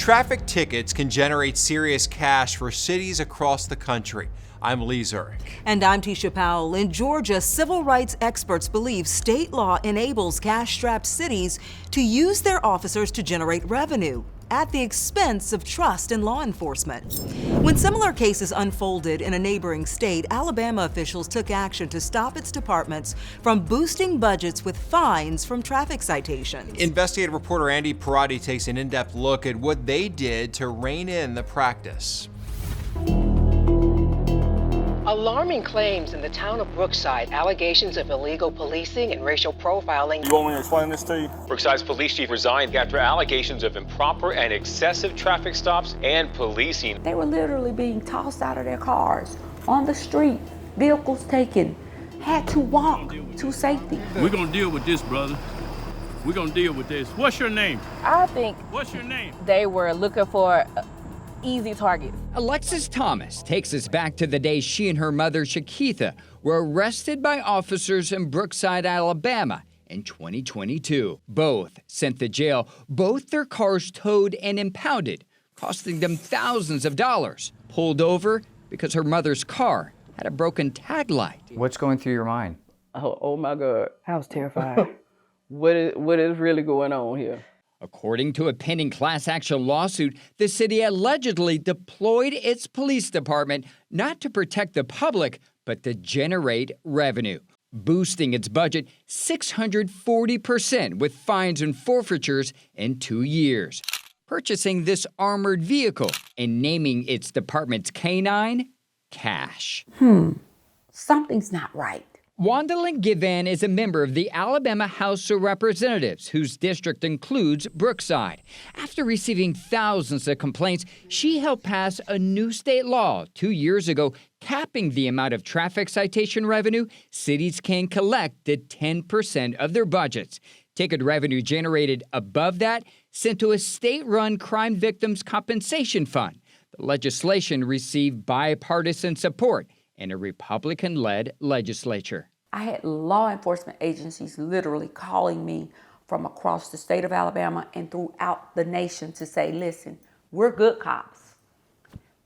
Traffic tickets can generate serious cash for cities across the country. I'm Lee Zurich. And I'm Tisha Powell. In Georgia, civil rights experts believe state law enables cash-strapped cities to use their officers to generate revenue at the expense of trust in law enforcement. When similar cases unfolded in a neighboring state, Alabama officials took action to stop its departments from boosting budgets with fines from traffic citations. Investigative reporter Andy Perotti takes an in-depth look at what they did to rein in the practice. Alarming claims in the town of Brookside, allegations of illegal policing and racial profiling. You want me to explain this to you? Brookside's police chief resigned after allegations of improper and excessive traffic stops and policing. They were literally being tossed out of their cars, on the street, vehicles taken, had to walk to safety. We're gonna deal with this, brother. We're gonna deal with this. What's your name? I think What's your name? they were looking for easy targets. Alexis Thomas takes us back to the day she and her mother, Shakitha, were arrested by officers in Brookside, Alabama in 2022. Both sent to jail, both their cars towed and impounded, costing them thousands of dollars. Pulled over because her mother's car had a broken tag light. What's going through your mind? Oh my God, I was terrified. What is really going on here? According to a pending class action lawsuit, the city allegedly deployed its police department not to protect the public, but to generate revenue, boosting its budget 640% with fines and forfeitures in 2 years, purchasing this armored vehicle and naming its department's canine Cash. Something's not right. Wandalyn Givan is a member of the Alabama House of Representatives, whose district includes Brookside. After receiving thousands of complaints, she helped pass a new state law 2 years ago capping the amount of traffic citation revenue cities can collect to 10% of their budgets. Ticket revenue generated above that sent to a state-run crime victims compensation fund. The legislation received bipartisan support in a Republican-led legislature. I had law enforcement agencies literally calling me from across the state of Alabama and throughout the nation to say, listen, we're good cops.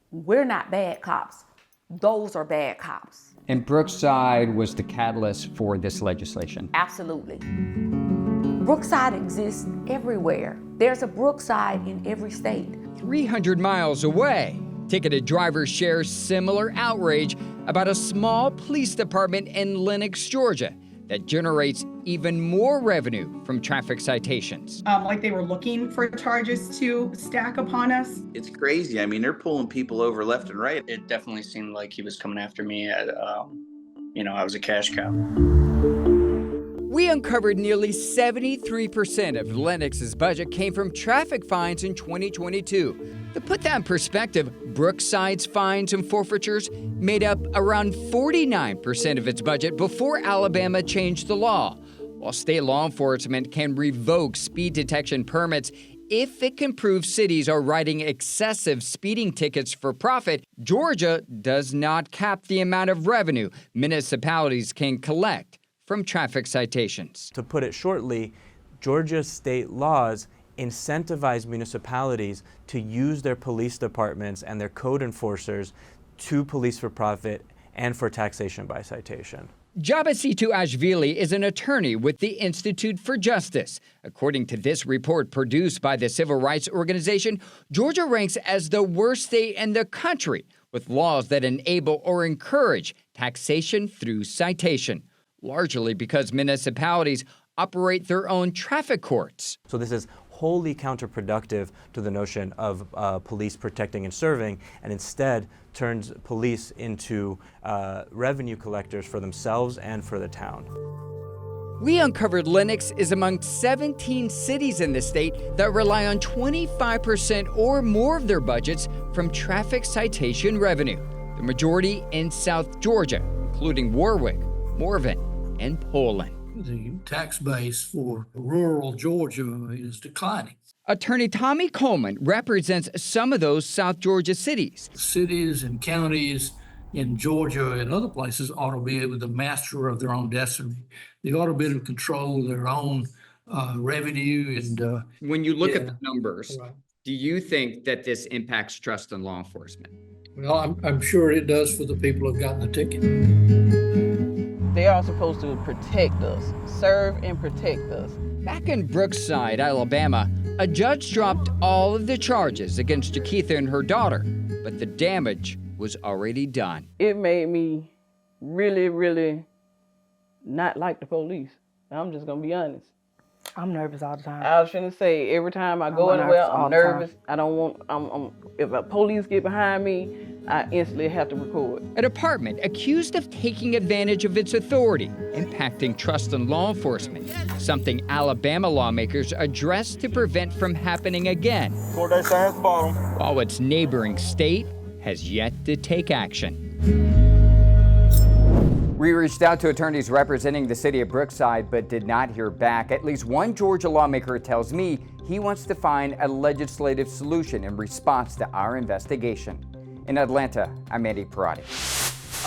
We're not bad cops. Those are bad cops. And Brookside was the catalyst for this legislation. Absolutely. Brookside exists everywhere. There's a Brookside in every state. 300 miles away, ticketed drivers share similar outrage about a small police department in Lenox, Georgia, that generates even more revenue from traffic citations. Like they were looking for charges to stack upon us. It's crazy. I mean, they're pulling people over left and right. It definitely seemed like he was coming after me. I was a cash cow. We uncovered nearly 73% of Lenox's budget came from traffic fines in 2022. To put that in perspective, Brookside's fines and forfeitures made up around 49% of its budget before Alabama changed the law. While state law enforcement can revoke speed detection permits if it can prove cities are writing excessive speeding tickets for profit, Georgia does not cap the amount of revenue municipalities can collect from traffic citations. To put it shortly, Georgia's state laws incentivize municipalities to use their police departments and their code enforcers to police for profit and for taxation by citation. Jabasitu Ashvili is an attorney with the Institute for Justice. According to this report produced by the civil rights organization, Georgia ranks as the worst state in the country with laws that enable or encourage taxation through citation, largely because municipalities operate their own traffic courts. So this is wholly counterproductive to the notion of police protecting and serving, and instead turns police into revenue collectors for themselves and for the town. We uncovered Lenox is among 17 cities in the state that rely on 25% or more of their budgets from traffic citation revenue, the majority in South Georgia, including Warwick, Morven, and Poland. The tax base for rural Georgia is declining. Attorney Tommy Coleman represents some of those South Georgia cities. Cities and counties in Georgia and other places ought to be able to master of their own destiny. They ought to be able to control their own revenue. And when you look at the numbers, Do you think that this impacts trust in law enforcement? Well, I'm sure it does for the people who've gotten the ticket. They are supposed to protect us, serve and protect us. Back in Brookside, Alabama, a judge dropped all of the charges against Jakeitha and her daughter, but the damage was already done. It made me really, really not like the police. I'm just gonna be honest. I'm nervous all the time. I was finna say, every time I go anywhere, I'm nervous. I don't want, if a police get behind me, I instantly have to record. A department accused of taking advantage of its authority, impacting trust in law enforcement, something Alabama lawmakers addressed to prevent from happening again, while its neighboring state has yet to take action. We reached out to attorneys representing the city of Brookside, but did not hear back. At least one Georgia lawmaker tells me he wants to find a legislative solution in response to our investigation. In Atlanta, I'm Andy Parati.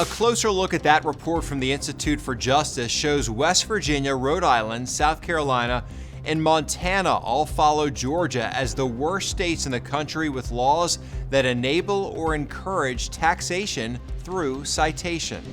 A closer look at that report from the Institute for Justice shows West Virginia, Rhode Island, South Carolina, and Montana all follow Georgia as the worst states in the country with laws that enable or encourage taxation through citation.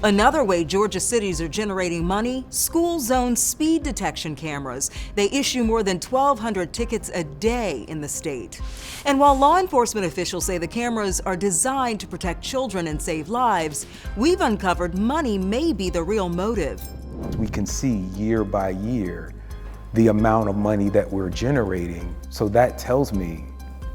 Another way Georgia cities are generating money, school zone speed detection cameras. They issue more than 1,200 tickets a day in the state. And while law enforcement officials say the cameras are designed to protect children and save lives, we've uncovered money may be the real motive. We can see year by year the amount of money that we're generating, so that tells me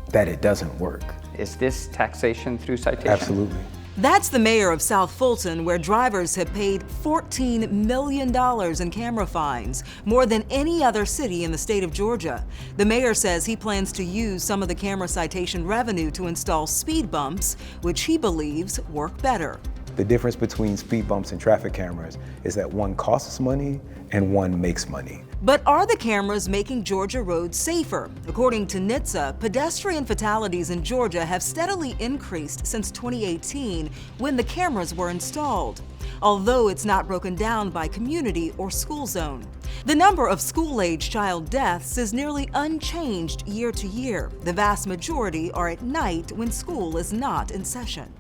that it doesn't work. Is this taxation through citation? Absolutely. That's the mayor of South Fulton, where drivers have paid $14 million in camera fines, more than any other city in the state of Georgia. The mayor says he plans to use some of the camera citation revenue to install speed bumps, which he believes work better. The difference between speed bumps and traffic cameras is that one costs money and one makes money. But are the cameras making Georgia roads safer? According to NHTSA, pedestrian fatalities in Georgia have steadily increased since 2018 when the cameras were installed, although it's not broken down by community or school zone. The number of school-age child deaths is nearly unchanged year to year. The vast majority are at night when school is not in session.